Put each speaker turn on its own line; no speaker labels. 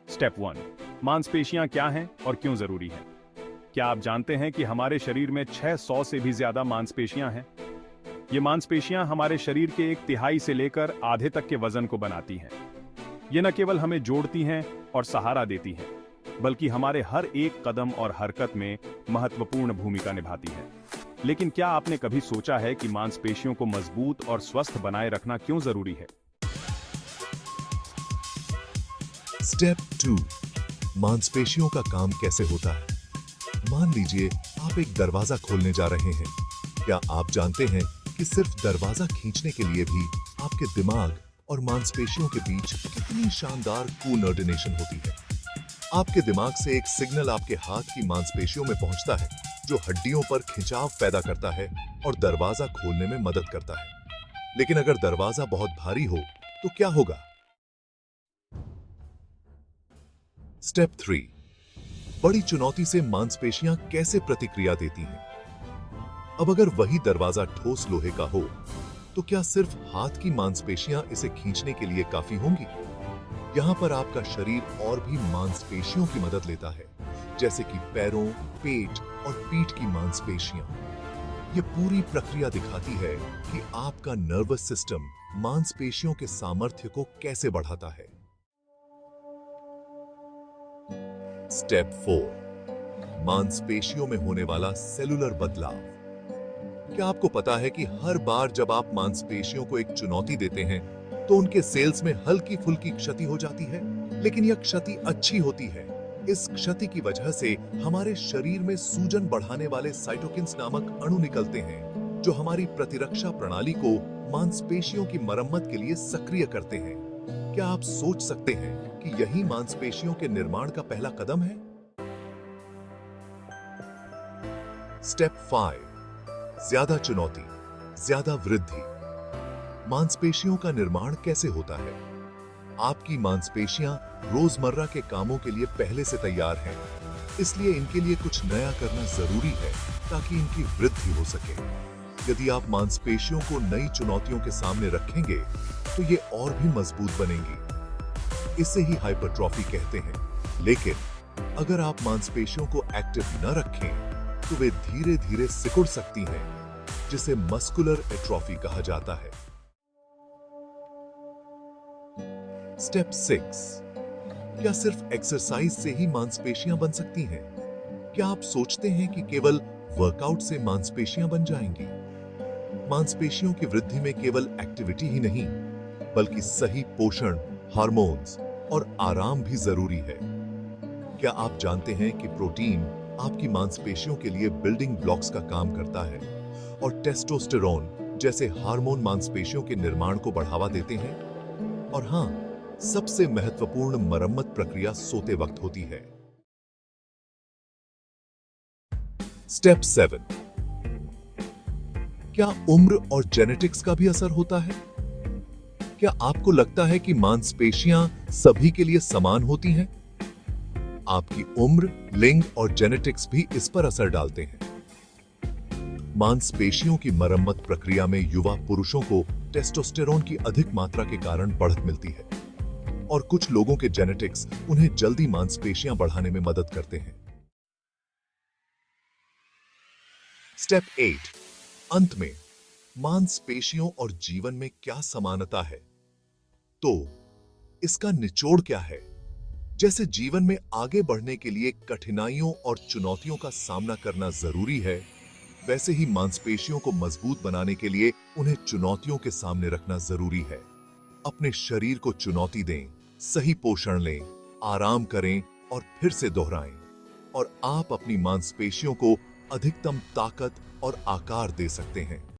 Step 1। मांसपेशियां क्या हैं और क्यों जरूरी हैं? क्या आप जानते हैं कि हमारे शरीर में 600 से भी ज्यादा मांसपेशियां हैं? ये मांसपेशियां हमारे शरीर के एक तिहाई से लेकर आधे तक के वजन को बनाती हैं। ये न केवल हमें जोड़ती हैं और सहारा देती हैं, बल्कि हमारे हर एक कदम और हरकत में महत्वपूर्ण भूमिका निभाती हैं। लेकिन क्या आपने कभी सोचा है कि मांसपेशियों को मजबूत और स्वस्थ बनाए रखना क्यों जरूरी है?
स्टेप 2। मांसपेशियों का काम कैसे होता है। मान लीजिए आप एक दरवाजा खोलने जा रहे हैं। क्या आप जानते हैं कि सिर्फ दरवाजा खींचने के लिए भी आपके दिमाग और मांसपेशियों के बीच कितनी शानदार कोऑर्डिनेशन होती है। आपके दिमाग से एक सिग्नल आपके हाथ की मांसपेशियों में पहुंचता है, जो हड्डियों पर खिंचाव पैदा करता है और दरवाजा खोलने में मदद करता है। लेकिन अगर दरवाजा बहुत भारी हो तो क्या होगा? स्टेप 3। बड़ी चुनौती से मांसपेशियां कैसे प्रतिक्रिया देती हैं। अब अगर वही दरवाजा ठोस लोहे का हो तो क्या सिर्फ हाथ की मांसपेशियां इसे खींचने के लिए काफी होंगी? यहां पर आपका शरीर और भी मांसपेशियों की मदद लेता है, जैसे कि पैरों, पेट और पीठ की मांसपेशियां। यह पूरी प्रक्रिया दिखाती है कि आपका नर्वस सिस्टम मांसपेशियों के सामर्थ्य को कैसे बढ़ाता है। स्टेप 4। मांसपेशियों में होने वाला सेलुलर बदलाव। क्या आपको पता है कि हर बार जब आप मांसपेशियों को एक चुनौती देते हैं तो उनके सेल्स में हल्की फुल्की क्षति हो जाती है, लेकिन यह क्षति अच्छी होती है। इस क्षति की वजह से हमारे शरीर में सूजन बढ़ाने वाले साइटोकिन्स नामक अणु निकलते हैं, जो हमारी प्रतिरक्षा प्रणाली को मांसपेशियों की मरम्मत के लिए सक्रिय करते हैं। क्या आप सोच सकते हैं कि यही मांसपेशियों के निर्माण का पहला कदम है? स्टेप 5। ज्यादा चुनौती, ज्यादा वृद्धि। मांसपेशियों का निर्माण कैसे होता है? आपकी मांसपेशियां रोजमर्रा के कामों के लिए पहले से तैयार हैं, इसलिए इनके लिए कुछ नया करना जरूरी है ताकि इनकी वृद्धि हो सके। यदि आप मांसपेशियों को नई चुनौतियों के सामने रखेंगे तो ये और भी मजबूत बनेंगी। इसे ही हाइपरट्रॉफी कहते हैं। लेकिन अगर आप मांसपेशियों को एक्टिव न रखें तो वे धीरे धीरे सिकुड़ सकती हैं, जिसे मस्कुलर एट्रोफी कहा जाता है। स्टेप 6। क्या सिर्फ एक्सरसाइज से ही मांसपेशियां बन सकती हैं? क्या आप सोचते हैं कि केवल वर्कआउट से मांसपेशियां बन जाएंगी? मांसपेशियों की वृद्धि में केवल एक्टिविटी ही नहीं, बल्कि सही पोषण, हार्मोन्स और आराम भी जरूरी है। क्या आप जानते हैं कि प्रोटीन आपकी मांसपेशियों के लिए बिल्डिंग ब्लॉक्स का काम करता है और टेस्टोस्टेरोन जैसे हार्मोन मांसपेशियों के निर्माण को बढ़ावा देते हैं? और हां, सबसे महत्वपूर्ण मरम्मत प्रक्रिया सोते वक्त होती है। स्टेप 7। क्या उम्र और जेनेटिक्स का भी असर होता है? क्या आपको लगता है कि मांसपेशियां सभी के लिए समान होती हैं? आपकी उम्र, लिंग और जेनेटिक्स भी इस पर असर डालते हैं। मांसपेशियों की मरम्मत प्रक्रिया में युवा पुरुषों को टेस्टोस्टेरोन की अधिक मात्रा के कारण बढ़त मिलती है, और कुछ लोगों के जेनेटिक्स उन्हें जल्दी मांसपेशियां बढ़ाने में मदद करते हैं। स्टेप 8। अंत में, मांसपेशियों और जीवन में क्या समानता है? तो इसका निचोड़ क्या है? जैसे जीवन में आगे बढ़ने के लिए कठिनाइयों और चुनौतियों का सामना करना जरूरी है, वैसे ही मांसपेशियों को मजबूत बनाने के लिए उन्हें चुनौतियों के सामने रखना जरूरी है। अपने शरीर को चुनौती दें, सही पोषण लें, आराम करें और फिर से दोहराएं, और आप अपनी मांसपेशियों को अधिकतम ताकत और आकार दे सकते हैं।